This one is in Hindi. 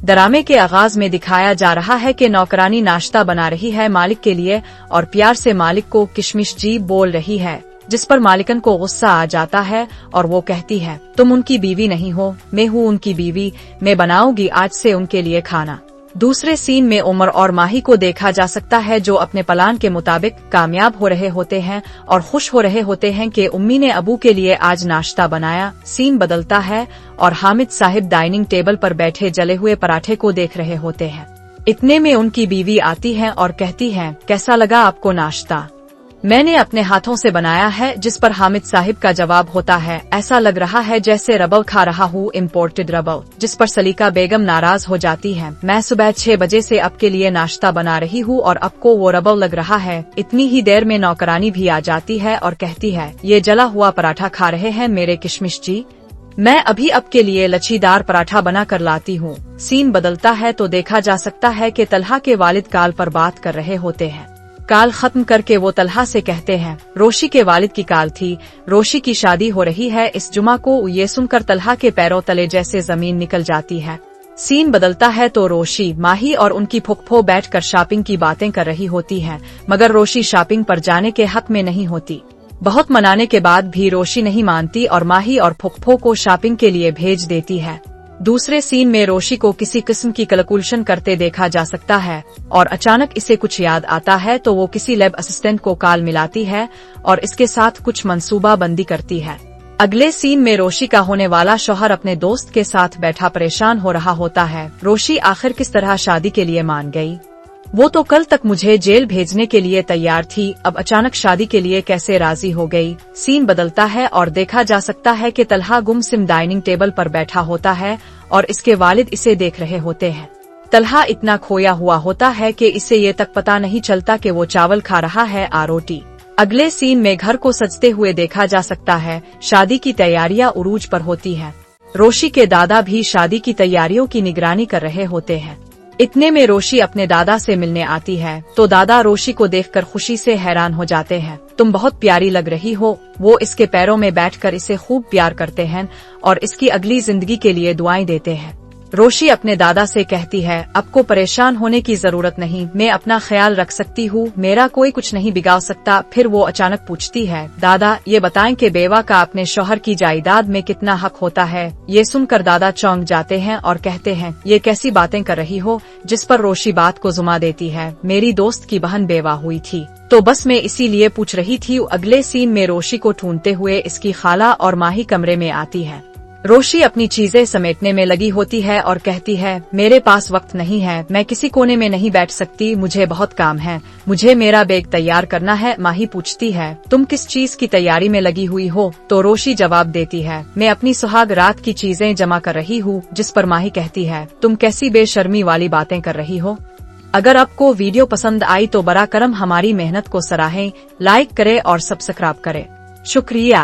ड्रामे के आगाज में दिखाया जा रहा है कि नौकरानी नाश्ता बना रही है मालिक के लिए और प्यार से मालिक को किशमिश जी बोल रही है, जिस पर मालिकन को गुस्सा आ जाता है और वो कहती है, तुम उनकी बीवी नहीं हो, मैं हूँ उनकी बीवी, मैं बनाऊंगी आज से उनके लिए खाना। दूसरे सीन में उमर और माही को देखा जा सकता है जो अपने प्लान के मुताबिक कामयाब हो रहे होते हैं और खुश हो रहे होते हैं कि उम्मी ने अबू के लिए आज नाश्ता बनाया। सीन बदलता है और हामिद साहिब डाइनिंग टेबल पर बैठे जले हुए पराठे को देख रहे होते हैं। इतने में उनकी बीवी आती है और कहती है, कैसा लगा आपको नाश्ता? मैंने अपने हाथों से बनाया है। जिस पर हामिद साहिब का जवाब होता है, ऐसा लग रहा है जैसे रबल खा रहा हूँ, इम्पोर्टेड रबल। जिस पर सलीका बेगम नाराज हो जाती है, मैं सुबह 6 बजे से आपके लिए नाश्ता बना रही हूँ और आपको वो रबल लग रहा है। इतनी ही देर में नौकरानी भी आ जाती है और कहती है, ये जला हुआ पराठा खा रहे हैं मेरे किशमिश जी, मैं अभी आपके लिए लच्छीदार पराठा बना कर लाती हूँ। सीन बदलता है तो देखा जा सकता है कि तलहा के वालिद कॉल पर बात कर रहे होते हैं। कॉल खत्म करके वो तलहा से कहते हैं, रोशी के वालिद की कॉल थी, रोशी की शादी हो रही है इस जुमा को। ये सुनकर तलहा के पैरों तले जैसे जमीन निकल जाती है। सीन बदलता है तो रोशी, माही और उनकी फुफो बैठकर शॉपिंग की बातें कर रही होती है, मगर रोशी शॉपिंग पर जाने के हक में नहीं होती। बहुत मनाने के बाद भी रोशी नहीं मानती और माही और फुफो को शॉपिंग के लिए भेज देती है। दूसरे सीन में रोशी को किसी किस्म की कैलकुलेशन करते देखा जा सकता है और अचानक इसे कुछ याद आता है तो वो किसी लैब असिस्टेंट को कॉल मिलाती है और इसके साथ कुछ मंसूबा बंदी करती है। अगले सीन में रोशी का होने वाला शौहर अपने दोस्त के साथ बैठा परेशान हो रहा होता है। रोशी आखिर किस तरह शादी के लिए मान गई? वो तो कल तक मुझे जेल भेजने के लिए तैयार थी, अब अचानक शादी के लिए कैसे राजी हो गई? सीन बदलता है और देखा जा सकता है कि तलहा गुमसिम डाइनिंग टेबल पर बैठा होता है और इसके वालिद इसे देख रहे होते हैं। तलहा इतना खोया हुआ होता है कि इसे ये तक पता नहीं चलता कि वो चावल खा रहा है या रोटी। अगले सीन में घर को सजते हुए देखा जा सकता है। शादी की तैयारियां उरूज पर होती है। रोशी के दादा भी शादी की तैयारियों की निगरानी कर रहे होते हैं। इतने में रोशी अपने दादा से मिलने आती है तो दादा रोशी को देखकर खुशी से हैरान हो जाते हैं। तुम बहुत प्यारी लग रही हो। वो इसके पैरों में बैठकर इसे खूब प्यार करते हैं और इसकी अगली जिंदगी के लिए दुआएं देते हैं। रोशी अपने दादा से कहती है, आपको परेशान होने की जरूरत नहीं, मैं अपना ख्याल रख सकती हूँ, मेरा कोई कुछ नहीं बिगाड़ सकता। फिर वो अचानक पूछती है, दादा ये बताएं कि बेवा का अपने शौहर की जायदाद में कितना हक होता है? ये सुनकर दादा चौंक जाते हैं और कहते हैं, ये कैसी बातें कर रही हो? जिस पर रोशी बात को जुमा देती है, मेरी दोस्त की बहन बेवा हुई थी तो बस मैं इसीलिए पूछ रही थी। अगले सीन में रोशी को ढूंढते हुए इसकी खाला और माही कमरे में आती है। रोशी अपनी चीजें समेटने में लगी होती है और कहती है, मेरे पास वक्त नहीं है, मैं किसी कोने में नहीं बैठ सकती, मुझे बहुत काम है, मुझे मेरा बैग तैयार करना है। माही पूछती है, तुम किस चीज की तैयारी में लगी हुई हो? तो रोशी जवाब देती है, मैं अपनी सुहाग रात की चीजें जमा कर रही हूँ। जिस पर माही कहती है, तुम कैसी बेशर्मी वाली बातें कर रही हो? अगर आपको वीडियो पसंद आई तो बरा करम हमारी मेहनत को सराहें, लाइक करें और सब्सक्राइब करें। शुक्रिया।